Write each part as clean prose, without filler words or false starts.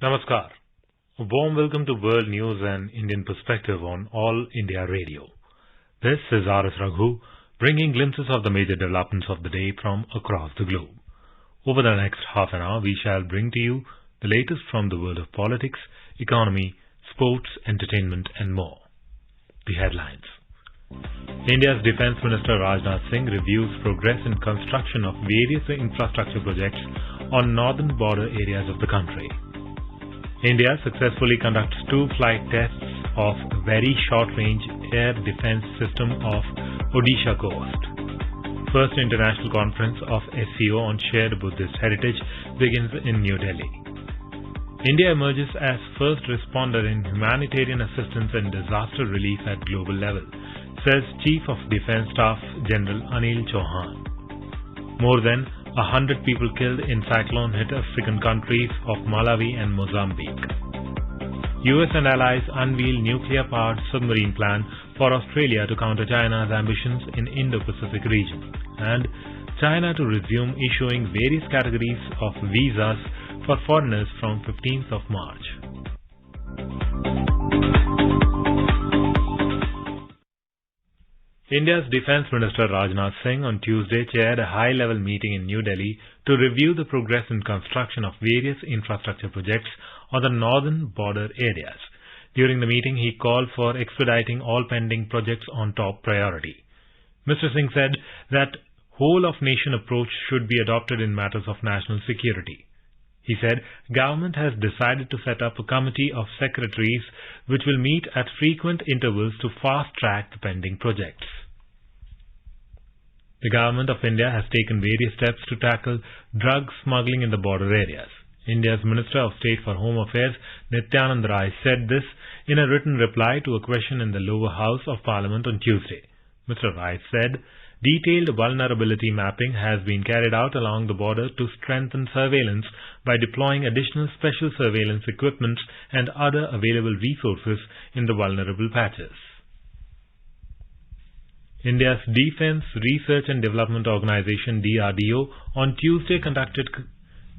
Namaskar. A warm welcome to World News and Indian Perspective on All India Radio. This is R.S. Raghu, bringing glimpses of the major developments of the day from across the globe. Over the next half an hour, we shall bring to you the latest from the world of politics, economy, sports, entertainment, and more. The headlines. India's Defence Minister Rajnath Singh reviews progress in construction of various infrastructure projects on northern border areas of the country. India successfully conducts 2 flight tests of Very Short-Range Air Defence System of Odisha coast. First International Conference of SCO on Shared Buddhist Heritage begins in New Delhi. India emerges as first responder in humanitarian assistance and disaster relief at global level, says Chief of Defence Staff General Anil Chauhan. More than 100 people killed in cyclone-hit African countries of Malawi and Mozambique. US and allies unveil nuclear-powered submarine plan for Australia to counter China's ambitions in Indo-Pacific region. And China to resume issuing various categories of visas for foreigners from 15th of March. India's Defence Minister Rajnath Singh on Tuesday chaired a high-level meeting in New Delhi to review the progress in construction of various infrastructure projects on the northern border areas. During the meeting, he called for expediting all pending projects on top priority. Mr. Singh said that whole-of-nation approach should be adopted in matters of national security. He said government has decided to set up a committee of secretaries which will meet at frequent intervals to fast-track the pending projects. The Government of India has taken various steps to tackle drug smuggling in the border areas. India's Minister of State for Home Affairs, Nityanand Rai, said this in a written reply to a question in the lower house of Parliament on Tuesday. Mr. Rai said detailed vulnerability mapping has been carried out along the border to strengthen surveillance by deploying additional special surveillance equipment and other available resources in the vulnerable patches. India's Defence Research and Development Organization DRDO on Tuesday conducted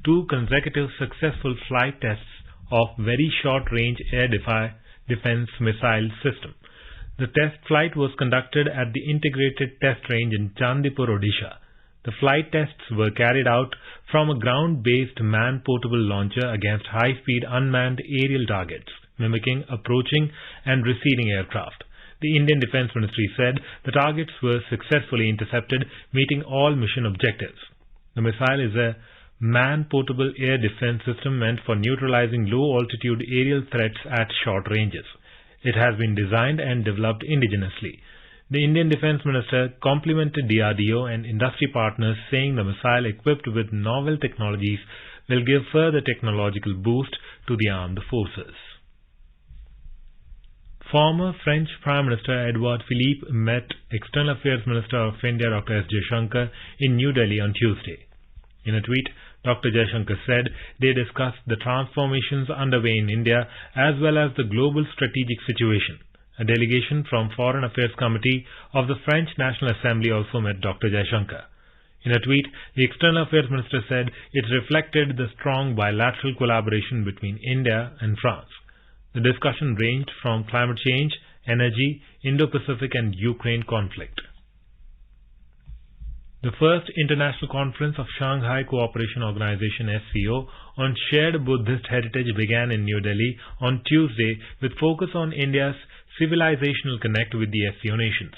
2 consecutive successful flight tests of Very Short-Range Air Defence Missile System. The test flight was conducted at the Integrated Test Range in Chandipur, Odisha. The flight tests were carried out from a ground-based man-portable launcher against high-speed unmanned aerial targets, mimicking approaching and receding aircraft. The Indian Defence Ministry said the targets were successfully intercepted, meeting all mission objectives. The missile is a man-portable air defence system meant for neutralizing low-altitude aerial threats at short ranges. It has been designed and developed indigenously. The Indian Defence Minister complimented DRDO and industry partners, saying the missile equipped with novel technologies will give further technological boost to the armed forces. Former French Prime Minister Edouard Philippe met External Affairs Minister of India Dr. S. Jaishankar in New Delhi on Tuesday. In a tweet, Dr. Jaishankar said they discussed the transformations underway in India as well as the global strategic situation. A delegation from Foreign Affairs Committee of the French National Assembly also met Dr. Jaishankar. In a tweet, the External Affairs Minister said it reflected the strong bilateral collaboration between India and France. The discussion ranged from climate change, energy, Indo-Pacific and Ukraine conflict. The first International Conference of Shanghai Cooperation Organization SCO on Shared Buddhist Heritage began in New Delhi on Tuesday with focus on India's civilizational connect with the SCO nations.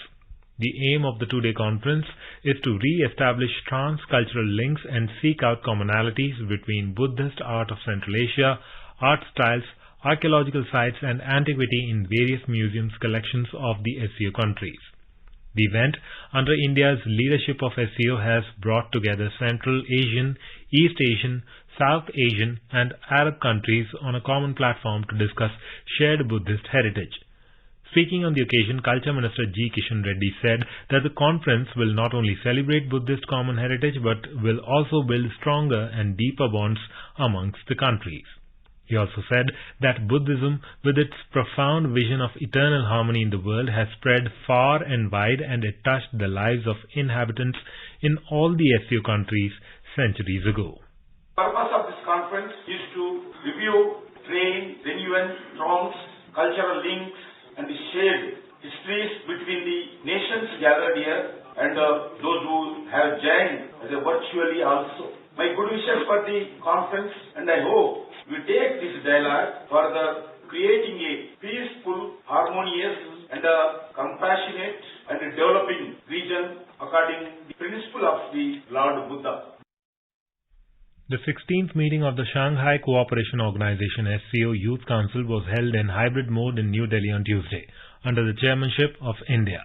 The aim of the 2-day conference is to re-establish trans-cultural links and seek out commonalities between Buddhist art of Central Asia, art styles, archaeological sites and antiquity in various museums collections of the SCO countries. The event, under India's leadership of SCO, has brought together Central Asian, East Asian, South Asian and Arab countries on a common platform to discuss shared Buddhist heritage. Speaking on the occasion, Culture Minister G. Kishan Reddy said that the conference will not only celebrate Buddhist common heritage but will also build stronger and deeper bonds amongst the countries. He also said that Buddhism, with its profound vision of eternal harmony in the world, has spread far and wide and it touched the lives of inhabitants in all the SCO countries centuries ago. The purpose of this conference is to review trade, renewance, throngs, cultural links, and the shared histories between the nations gathered here and those who have joined virtually also. My good wishes for the conference, and I hope we take this dialogue further, creating a peaceful, harmonious, and compassionate and developing region according to the principle of the Lord Buddha. The 16th meeting of the Shanghai Cooperation Organization SCO Youth Council was held in hybrid mode in New Delhi on Tuesday, under the chairmanship of India.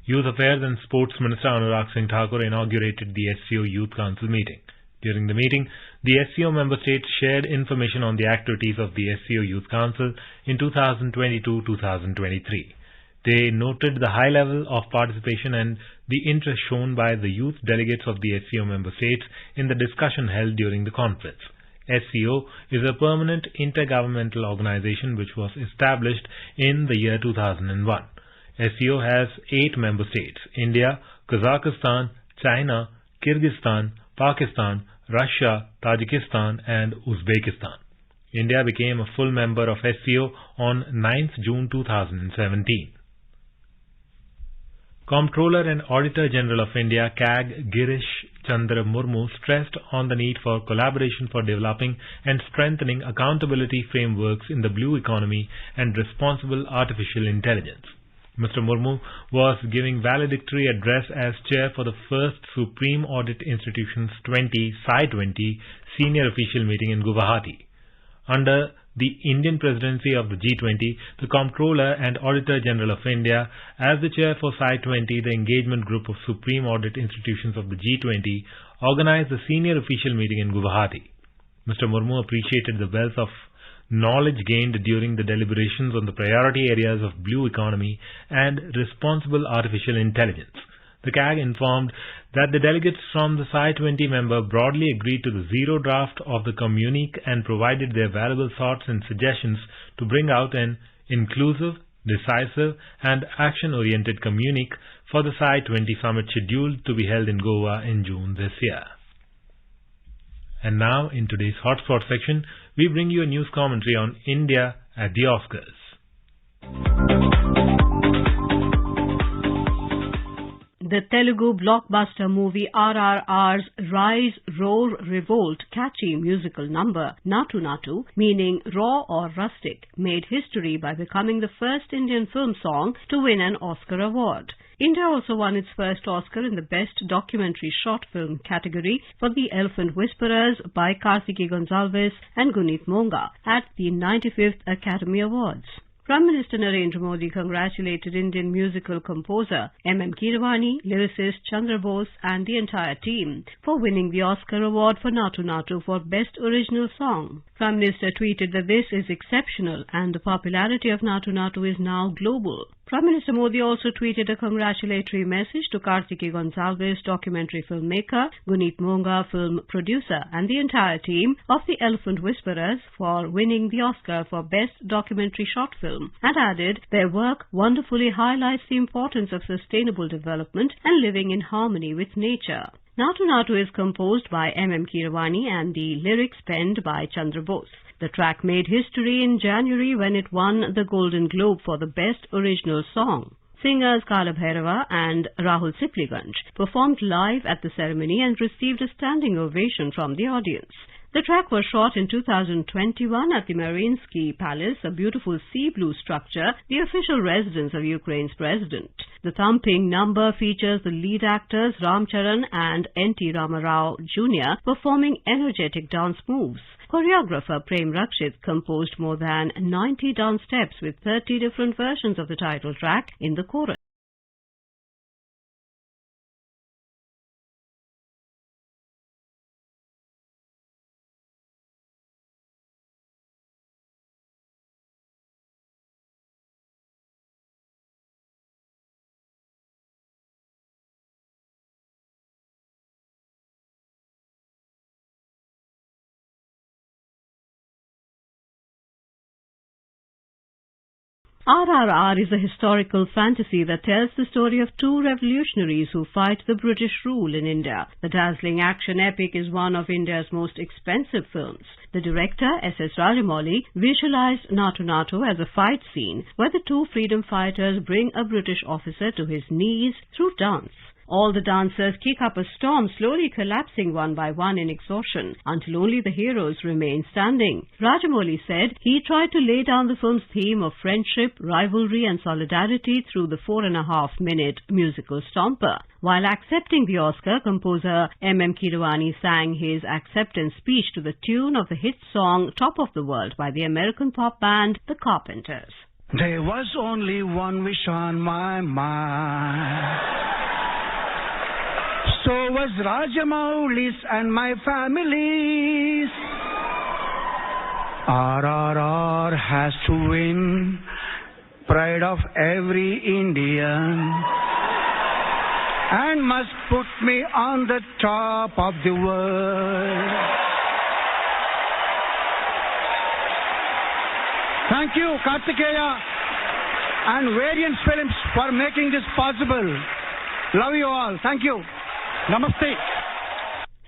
Youth Affairs and Sports Minister Anurag Singh Thakur inaugurated the SCO Youth Council meeting. During the meeting, the SCO member states shared information on the activities of the SCO Youth Council in 2022-2023. They noted the high level of participation and the interest shown by the youth delegates of the SCO member states in the discussion held during the conference. SCO is a permanent intergovernmental organization which was established in the year 2001. SCO has 8 member states: India, Kazakhstan, China, Kyrgyzstan, Pakistan, Russia, Tajikistan and Uzbekistan. India became a full member of SCO on 9th June 2017. Comptroller and Auditor General of India CAG Girish Chandra Murmu stressed on the need for collaboration for developing and strengthening accountability frameworks in the blue economy and responsible artificial intelligence. Mr. Murmu was giving valedictory address as chair for the first Supreme Audit Institutions 20 Psi-20 senior official meeting in Guwahati. Under the Indian presidency of the G20, the Comptroller and Auditor General of India, as the chair for Psi-20, the engagement group of Supreme Audit Institutions of the G20, organized the senior official meeting in Guwahati. Mr. Murmu appreciated the wealth of knowledge gained during the deliberations on the priority areas of blue economy and responsible artificial intelligence. The CAG informed that the delegates from the Psi-20 member broadly agreed to the zero draft of the communique and provided their valuable thoughts and suggestions to bring out an inclusive, decisive and action-oriented communique for the Psi-20 summit scheduled to be held in Goa in June this year. And now, in today's Hotspot section, we bring you a news commentary on India at the Oscars. The Telugu blockbuster movie RRR's Rise, Roar, Revolt catchy musical number Natu Natu, meaning raw or rustic, made history by becoming the first Indian film song to win an Oscar award. India also won its first Oscar in the Best Documentary Short Film category for The Elephant Whisperers by Kartikeya Gonsalves and Guneet Monga at the 95th Academy Awards. Prime Minister Narendra Modi congratulated Indian musical composer M.M. Keeravani, lyricist Chandra Bose and the entire team for winning the Oscar award for Natu Natu for Best Original Song. Prime Minister tweeted that this is exceptional and the popularity of Natu Natu is now global. Prime Minister Modi also tweeted a congratulatory message to Kartikeya Gonsalves, documentary filmmaker, Guneet Monga, film producer, and the entire team of The Elephant Whisperers for winning the Oscar for Best Documentary Short Film, and added, their work wonderfully highlights the importance of sustainable development and living in harmony with nature. Natu Natu is composed by M.M. Keeravani and the lyrics penned by Chandra Bose. The track made history in January when it won the Golden Globe for the Best Original Song. Singers Kala Bhairava and Rahul Sipliganj performed live at the ceremony and received a standing ovation from the audience. The track was shot in 2021 at the Mariinsky Palace, a beautiful sea blue structure, the official residence of Ukraine's president. The thumping number features the lead actors Ram Charan and N.T. Ramarao Jr. performing energetic dance moves. Choreographer Prem Rakshit composed more than 90 dance steps with 30 different versions of the title track in the chorus. RRR is a historical fantasy that tells the story of two revolutionaries who fight the British rule in India. The dazzling action epic is one of India's most expensive films. The director, S.S. Rajamouli, visualized Natu Natu as a fight scene where the two freedom fighters bring a British officer to his knees through dance. All the dancers kick up a storm, slowly collapsing one by one in exhaustion, until only the heroes remain standing. Rajamouli said he tried to lay down the film's theme of friendship, rivalry and solidarity through the 4.5-minute musical stomper. While accepting the Oscar, composer M.M. Kirwani sang his acceptance speech to the tune of the hit song Top of the World by the American pop band The Carpenters. There was only one wish on my mind. So was Rajamouli's and my family's. RRR has to win, pride of every Indian, and must put me on the top of the world. Thank you, Kartikeya and Variance Films, for making this possible. Love you all. Thank you. Namaste.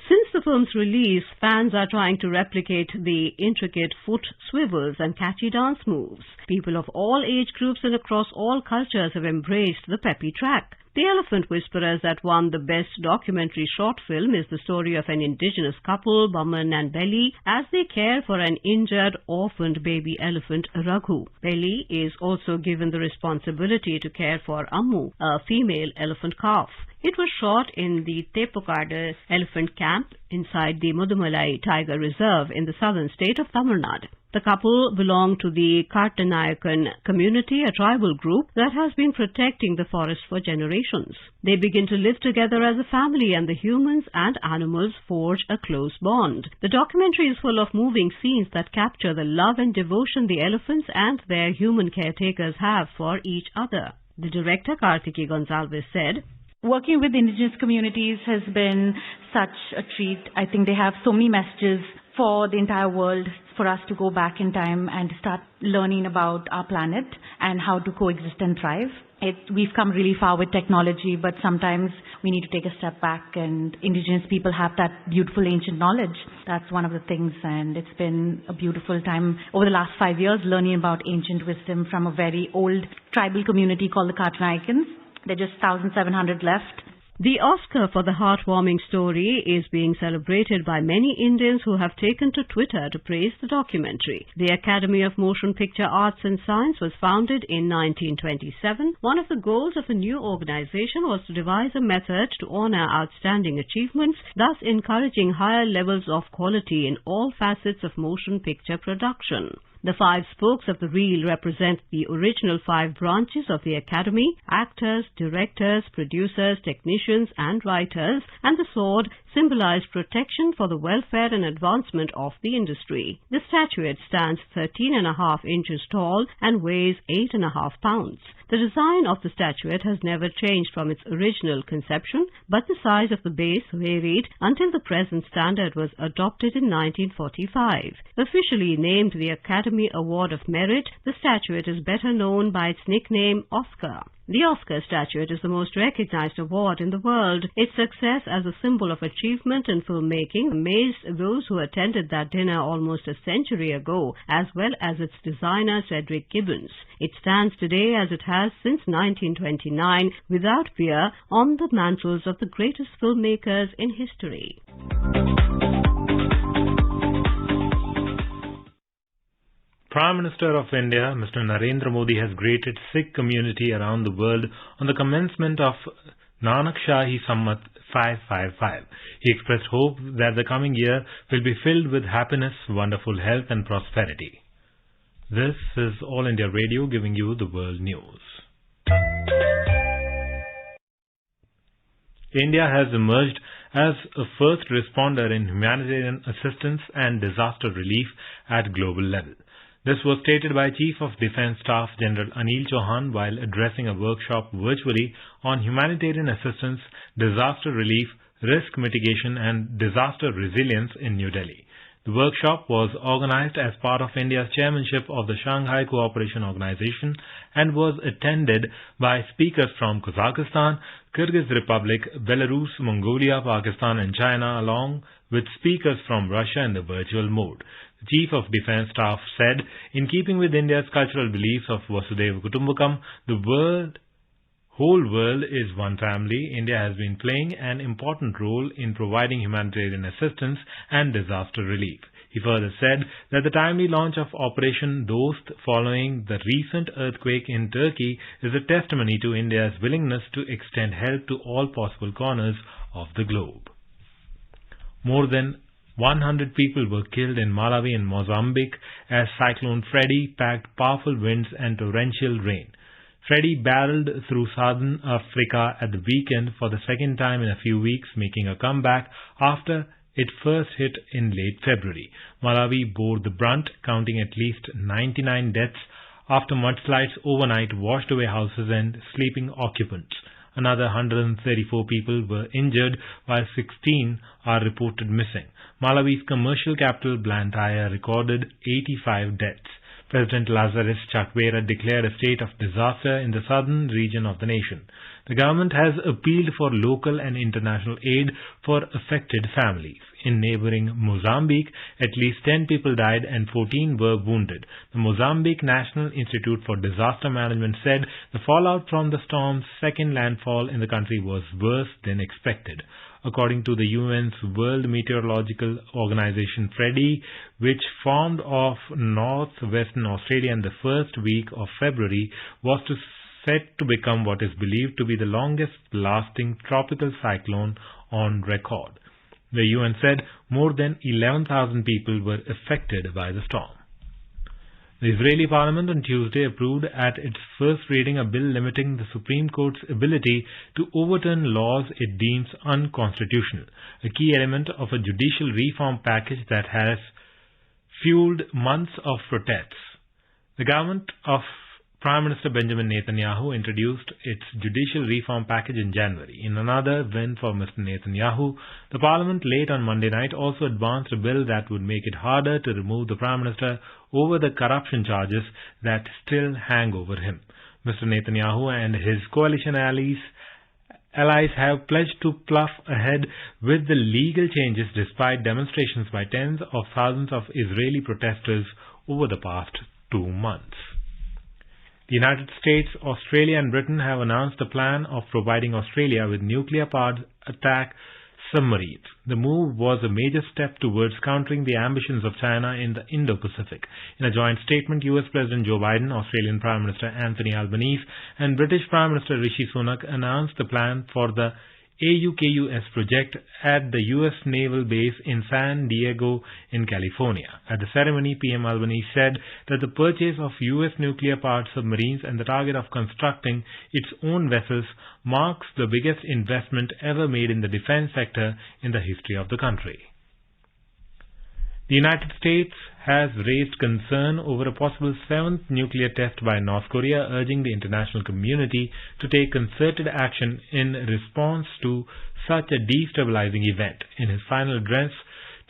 Since the film's release, fans are trying to replicate the intricate foot swivels and catchy dance moves. People of all age groups and across all cultures have embraced the peppy track. The Elephant Whisperers that won the Best Documentary Short Film is the story of an indigenous couple, Baman and Belly, as they care for an injured, orphaned baby elephant, Raghu. Belly is also given the responsibility to care for Ammu, a female elephant calf. It was shot in the Tepokade elephant camp inside the Mudumalai Tiger Reserve in the southern state of Tamil Nadu. The couple belong to the Kartanayakan community, a tribal group that has been protecting the forest for generations. They begin to live together as a family, and the humans and animals forge a close bond. The documentary is full of moving scenes that capture the love and devotion the elephants and their human caretakers have for each other. The director, Kartiki Gonzalez, said, "Working with indigenous communities has been such a treat. I think they have so many messages for the entire world, for us to go back in time and start learning about our planet and how to coexist and thrive. We've come really far with technology, but sometimes we need to take a step back, and indigenous people have that beautiful ancient knowledge. That's one of the things, and it's been a beautiful time over the last 5 years learning about ancient wisdom from a very old tribal community called the Kartanayakans. There are just 1,700 left. The Oscar for the heartwarming story is being celebrated by many Indians who have taken to Twitter to praise the documentary. The Academy of Motion Picture Arts and Science was founded in 1927. One of the goals of the new organization was to devise a method to honor outstanding achievements, thus encouraging higher levels of quality in all facets of motion picture production. The 5 spokes of the wheel represent the original 5 branches of the Academy: actors, directors, producers, technicians and writers, and the sword symbolized protection for the welfare and advancement of the industry. The statuette stands 13.5 inches tall and weighs 8.5 pounds. The design of the statuette has never changed from its original conception, but the size of the base varied until the present standard was adopted in 1945. Officially named the Academy Award of Merit, the statuette is better known by its nickname Oscar. The Oscar statuette is the most recognized award in the world. Its success as a symbol of achievement in filmmaking amazed those who attended that dinner almost a century ago, as well as its designer Cedric Gibbons. It stands today, as it has since 1929, without fear, on the mantles of the greatest filmmakers in history. Prime Minister of India, Mr. Narendra Modi, has greeted Sikh community around the world on the commencement of Nanak Shahi Sammat 555. He expressed hope that the coming year will be filled with happiness, wonderful health and prosperity. This is All India Radio giving you the world news. India has emerged as a first responder in humanitarian assistance and disaster relief at global level. This was stated by Chief of Defence Staff General Anil Chauhan while addressing a workshop virtually on humanitarian assistance, disaster relief, risk mitigation and disaster resilience in New Delhi. The workshop was organized as part of India's chairmanship of the Shanghai Cooperation Organization and was attended by speakers from Kazakhstan, Kyrgyz Republic, Belarus, Mongolia, Pakistan and China, along with speakers from Russia in the virtual mode. The Chief of Defence Staff said, in keeping with India's cultural beliefs of Vasudhaiva Kutumbakam, the whole world is one family. India has been playing an important role in providing humanitarian assistance and disaster relief. He further said that the timely launch of Operation Dost following the recent earthquake in Turkey is a testimony to India's willingness to extend help to all possible corners of the globe. More than 100 people were killed in Malawi and Mozambique as Cyclone Freddy packed powerful winds and torrential rain. Freddy barreled through southern Africa at the weekend for the second time in a few weeks, making a comeback after it first hit in late February. Malawi bore the brunt, counting at least 99 deaths after mudslides overnight washed away houses and sleeping occupants. Another 134 people were injured, while 16 are reported missing. Malawi's commercial capital Blantyre recorded 85 deaths. President Lazarus Chakwera declared a state of disaster in the southern region of the nation. The government has appealed for local and international aid for affected families. In neighboring Mozambique, at least 10 people died and 14 were wounded. The Mozambique National Institute for Disaster Management said the fallout from the storm's second landfall in the country was worse than expected. According to the UN's World Meteorological Organization, Freddy, which formed off northwestern Australia in the first week of February, was set to become what is believed to be the longest-lasting tropical cyclone on record. The UN said more than 11,000 people were affected by the storm. The Israeli parliament on Tuesday approved at its first reading a bill limiting the Supreme Court's ability to overturn laws it deems unconstitutional, a key element of a judicial reform package that has fueled months of protests. The government of Prime Minister Benjamin Netanyahu introduced its judicial reform package in January. In another win for Mr. Netanyahu, the parliament late on Monday night also advanced a bill that would make it harder to remove the Prime Minister over the corruption charges that still hang over him. Mr. Netanyahu and his coalition allies have pledged to plough ahead with the legal changes despite demonstrations by tens of thousands of Israeli protesters over the past 2 months. The United States, Australia and Britain have announced a plan of providing Australia with nuclear-powered attack submarines. The move was a major step towards countering the ambitions of China in the Indo-Pacific. In a joint statement, US President Joe Biden, Australian Prime Minister Anthony Albanese and British Prime Minister Rishi Sunak announced the plan for the AUKUS project at the US Naval Base in San Diego in California. At the ceremony, PM Albanese said that the purchase of US nuclear-powered submarines and the target of constructing its own vessels marks the biggest investment ever made in the defense sector in the history of the country. The United States has raised concern over a possible 7th nuclear test by North Korea, urging the international community to take concerted action in response to such a destabilizing event. In his final address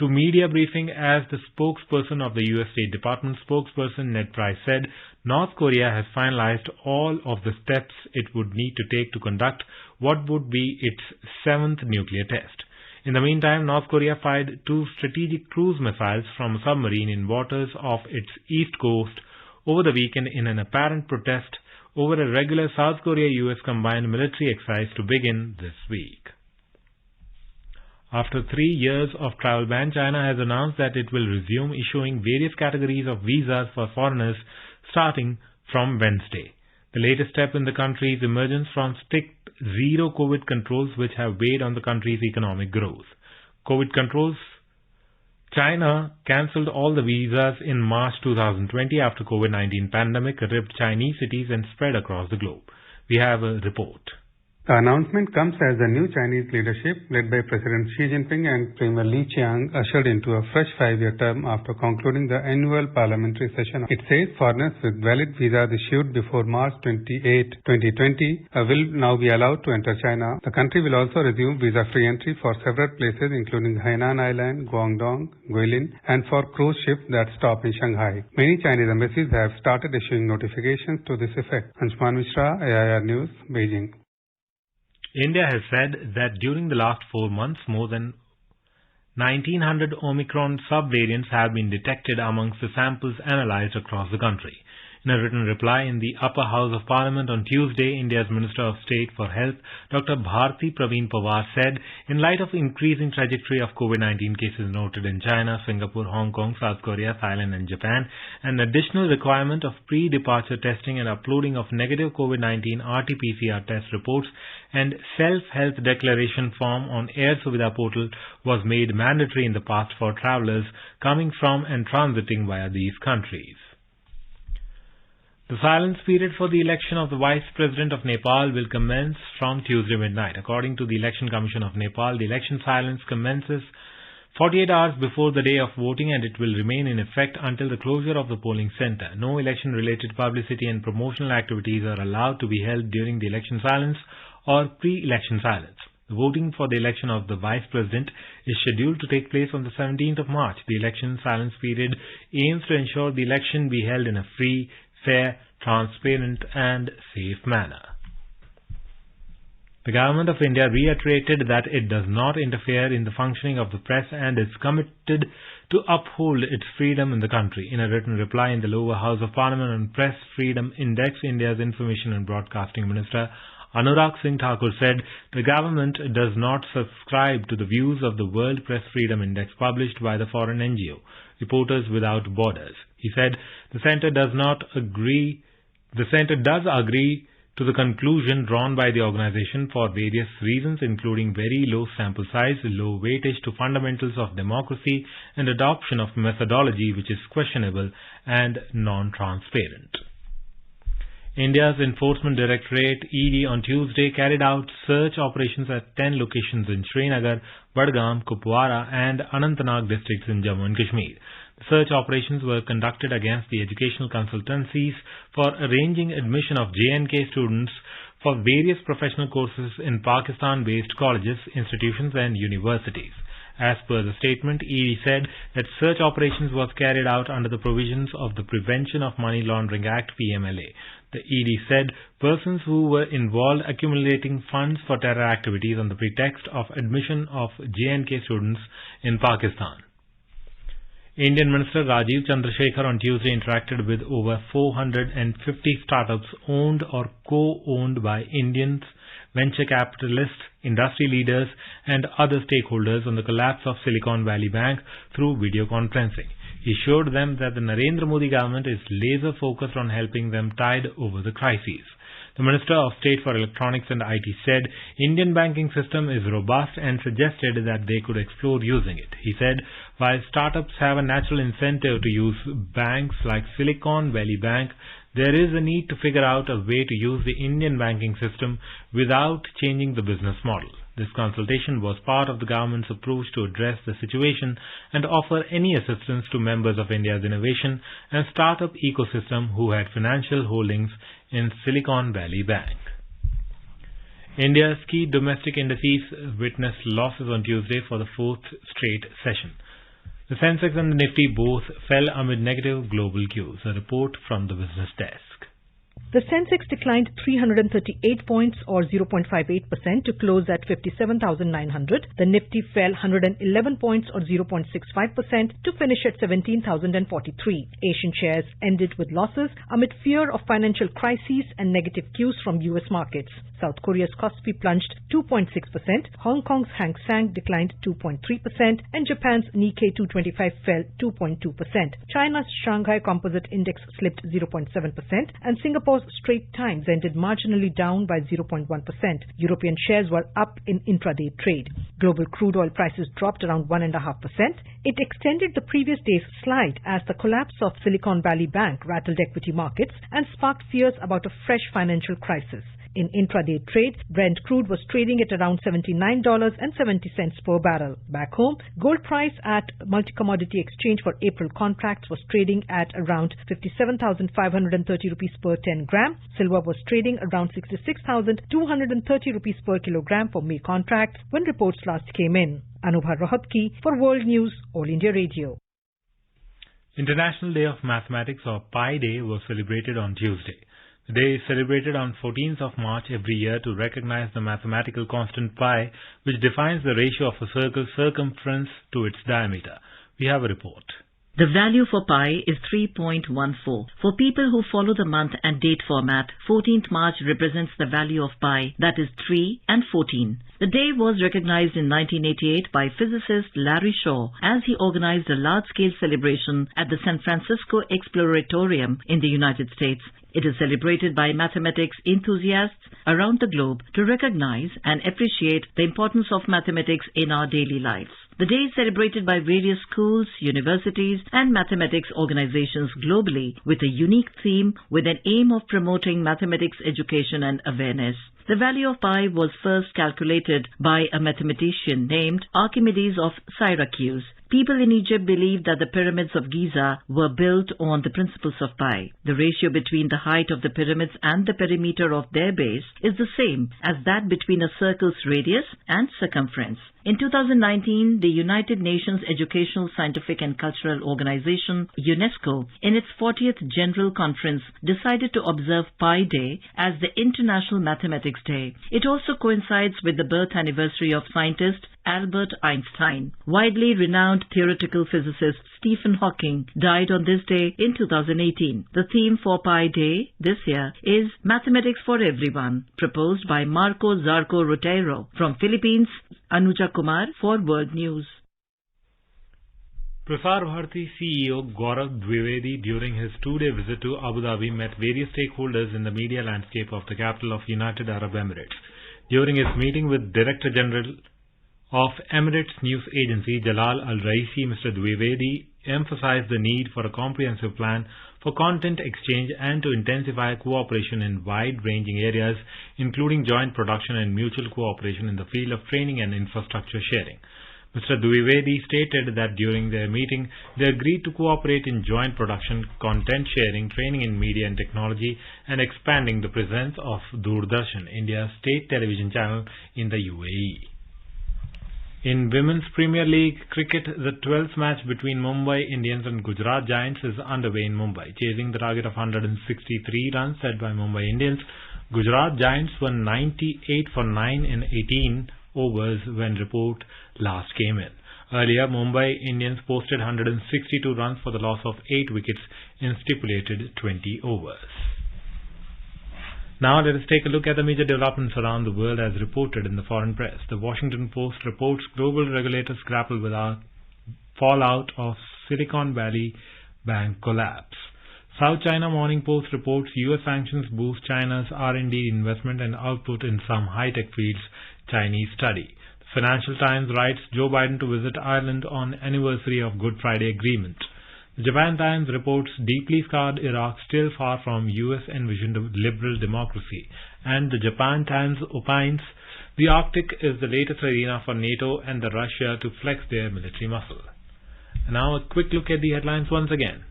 to media briefing as the spokesperson of the U.S. State Department, spokesperson Ned Price said North Korea has finalized all of the steps it would need to take to conduct what would be its 7th nuclear test. In the meantime, North Korea fired 2 strategic cruise missiles from a submarine in waters off its east coast over the weekend in an apparent protest over a regular South Korea-US combined military exercise to begin this week. After 3 years of travel ban, China has announced that it will resume issuing various categories of visas for foreigners starting from Wednesday. The latest step in the country's emergence from strict zero COVID controls which have weighed on the country's economic growth. COVID controls. China cancelled all the visas in March 2020 after COVID-19 pandemic ripped Chinese cities and spread across the globe. We have a report. The announcement comes as the new Chinese leadership, led by President Xi Jinping and Premier Li Qiang, ushered into a fresh 5-year term after concluding the annual parliamentary session. It says foreigners with valid visas issued before March 28, 2020 will now be allowed to enter China. The country will also resume visa-free entry for several places including Hainan Island, Guangdong, Guilin, and for cruise ships that stop in Shanghai. Many Chinese embassies have started issuing notifications to this effect. Anshuman Mishra, AIR News, Beijing. India has said that during the last 4 months, more than 1,900 Omicron subvariants have been detected amongst the samples analyzed across the country. In a written reply in the Upper House of Parliament on Tuesday, India's Minister of State for Health, Dr. Bharti Praveen Pawar, said, in light of increasing trajectory of COVID-19 cases noted in China, Singapore, Hong Kong, South Korea, Thailand and Japan, an additional requirement of pre-departure testing and uploading of negative COVID-19 RT-PCR test reports and self-health declaration form on Air Suvidha portal was made mandatory in the past for travellers coming from and transiting via these countries. The silence period for the election of the Vice President of Nepal will commence from Tuesday midnight. According to the Election Commission of Nepal, the election silence commences 48 hours before the day of voting and it will remain in effect until the closure of the polling center. No election-related publicity and promotional activities are allowed to be held during the election silence or pre-election silence. The voting for the election of the Vice President is scheduled to take place on the 17th of March. The election silence period aims to ensure the election be held in a free, fair, transparent and safe manner. The Government of India reiterated that it does not interfere in the functioning of the press and is committed to uphold its freedom in the country. In a written reply in the Lower House of Parliament on Press Freedom Index, India's Information and Broadcasting Minister Anurag Singh Thakur said the government does not subscribe to the views of the World Press Freedom Index published by the foreign NGO, Reporters Without Borders. He said the centre does agree to the conclusion drawn by the organization for various reasons, including very low sample size, low weightage to fundamentals of democracy, and adoption of methodology which is questionable and non-transparent. India's Enforcement Directorate ED on Tuesday carried out search operations at 10 locations in Srinagar, Budgam, Kupwara and Anantnag districts in Jammu and Kashmir. The search operations were conducted against the educational consultancies for arranging admission of J&K students for various professional courses in Pakistan-based colleges, institutions and universities. As per the statement, ED said that search operations was carried out under the provisions of the Prevention of Money Laundering Act (PMLA). The ED said persons who were involved accumulating funds for terror activities on the pretext of admission of J&K students in Pakistan. Indian Minister Rajiv Chandrasekhar on Tuesday interacted with over 450 startups owned or co-owned by Indians, venture capitalists, industry leaders and other stakeholders on the collapse of Silicon Valley Bank through video conferencing. He assured them that the Narendra Modi government is laser focused on helping them tide over the crises. The Minister of State for Electronics and IT said Indian banking system is robust and suggested that they could explore using it. He said while startups have a natural incentive to use banks like Silicon Valley Bank, there is a need to figure out a way to use the Indian banking system without changing the business model. This consultation was part of the government's approach to address the situation and offer any assistance to members of India's innovation and startup ecosystem who had financial holdings in Silicon Valley Bank. India's key domestic indices witnessed losses on Tuesday for the fourth straight session. The Sensex and the Nifty both fell amid negative global cues. A report from the business desk. The Sensex declined 338 points or 0.58% to close at 57,900. The Nifty fell 111 points or 0.65% to finish at 17,043. Asian shares ended with losses amid fear of financial crises and negative cues from US markets. South Korea's Kospi plunged 2.6%, Hong Kong's Hang Seng declined 2.3% and Japan's Nikkei 225 fell 2.2%. China's Shanghai Composite Index slipped 0.7% and Singapore's Straits Times ended marginally down by 0.1%. European shares were up in intraday trade. Global crude oil prices dropped around 1.5%. It extended the previous day's slide as the collapse of Silicon Valley Bank rattled equity markets and sparked fears about a fresh financial crisis. In intraday trade, Brent crude was trading at around $79.70 per barrel. Back home, gold price at multi-commodity exchange for April contracts was trading at around 57,530 rupees per 10 gram. Silver was trading around 66,230 rupees per kilogram for May contracts when reports last came in. Anubha Rohatgi for World News, All India Radio. International Day of Mathematics or Pi Day was celebrated on Tuesday. The day is celebrated on 14th of March every year to recognize the mathematical constant pi, which defines the ratio of a circle's circumference to its diameter. We have a report. The value for pi is 3.14. For people who follow the month and date format, 14th March represents the value of pi, that is 3 and 14. The day was recognized in 1988 by physicist Larry Shaw as he organized a large-scale celebration at the San Francisco Exploratorium in the United States. It is celebrated by mathematics enthusiasts around the globe to recognize and appreciate the importance of mathematics in our daily lives. The day is celebrated by various schools, universities, and mathematics organizations globally with a unique theme with an aim of promoting mathematics education and awareness. The value of pi was first calculated by a mathematician named Archimedes of Syracuse. People in Egypt believed that the pyramids of Giza were built on the principles of pi. The ratio between the height of the pyramids and the perimeter of their base is the same as that between a circle's radius and circumference. In 2019, the United Nations Educational, Scientific and Cultural Organization, UNESCO, in its 40th General Conference, decided to observe Pi Day as the International Mathematics Day. It also coincides with the birth anniversary of scientist Albert Einstein. Widely renowned theoretical physicist Stephen Hawking died on this day in 2018. The theme for Pi Day this year is Mathematics for Everyone, proposed by Marco Zarco Roteiro. From Philippines, Anuja Kumar for World News. Prasar Bharati CEO Gaurav Dwivedi, during his two-day visit to Abu Dhabi, met various stakeholders in the media landscape of the capital of United Arab Emirates. During his meeting with Director General of Emirates News Agency Jalal Al Raisi, Mr. Dwivedi emphasized the need for a comprehensive plan for content exchange and to intensify cooperation in wide-ranging areas, including joint production and mutual cooperation in the field of training and infrastructure sharing. Mr. Dwivedi stated that during their meeting, they agreed to cooperate in joint production, content sharing, training in media and technology, and expanding the presence of Doordarshan, India's state television channel, in the UAE. In Women's Premier League cricket, the 12th match between Mumbai Indians and Gujarat Giants is underway in Mumbai. Chasing the target of 163 runs set by Mumbai Indians, Gujarat Giants were 98 for 9 in 18 overs when report last came in. Earlier, Mumbai Indians posted 162 runs for the loss of 8 wickets in stipulated 20 overs. Now let us take a look at the major developments around the world as reported in the foreign press. The Washington Post reports global regulators grapple with the fallout of Silicon Valley Bank collapse. South China Morning Post reports US sanctions boost China's R&D investment and output in some high-tech fields, Chinese study. The Financial Times writes Joe Biden to visit Ireland on anniversary of Good Friday Agreement. The Japan Times reports deeply scarred Iraq still far from US envisioned liberal democracy. And the Japan Times opines the Arctic is the latest arena for NATO and the Russia to flex their military muscle. And now a quick look at the headlines once again.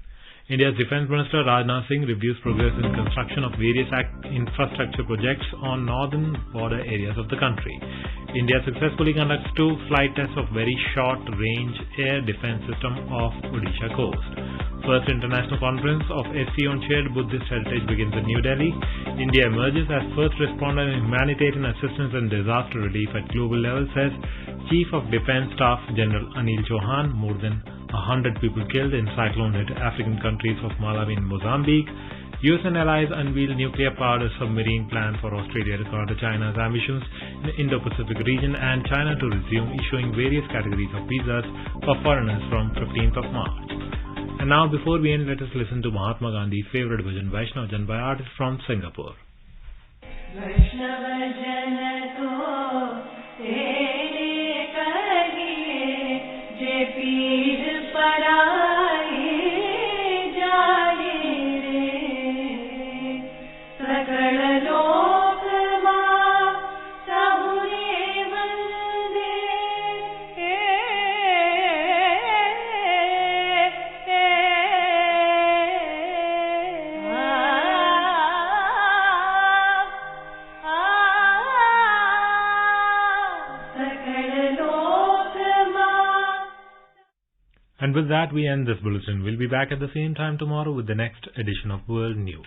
India's Defence Minister Rajnath Singh reviews progress in construction of various infrastructure projects on northern border areas of the country. India successfully conducts 2 flight tests of very short-range air defence system off Odisha coast. First international conference of SC on shared Buddhist heritage begins in New Delhi. India emerges as first responder in humanitarian assistance and disaster relief at global level, says Chief of Defence Staff General Anil Chauhan. More than 100 people killed in cyclone-hit African countries of Malawi and Mozambique. US and allies unveil nuclear-powered submarine plan for Australia to counter China's ambitions in the Indo-Pacific region, and China to resume issuing various categories of visas for foreigners from 15th of March. And now, before we end, let us listen to Mahatma Gandhi's favorite bhajan, Vaishnav Jan, by artists from Singapore. सकल लोक And with that, we end this bulletin. We'll be back at the same time tomorrow with the next edition of World News.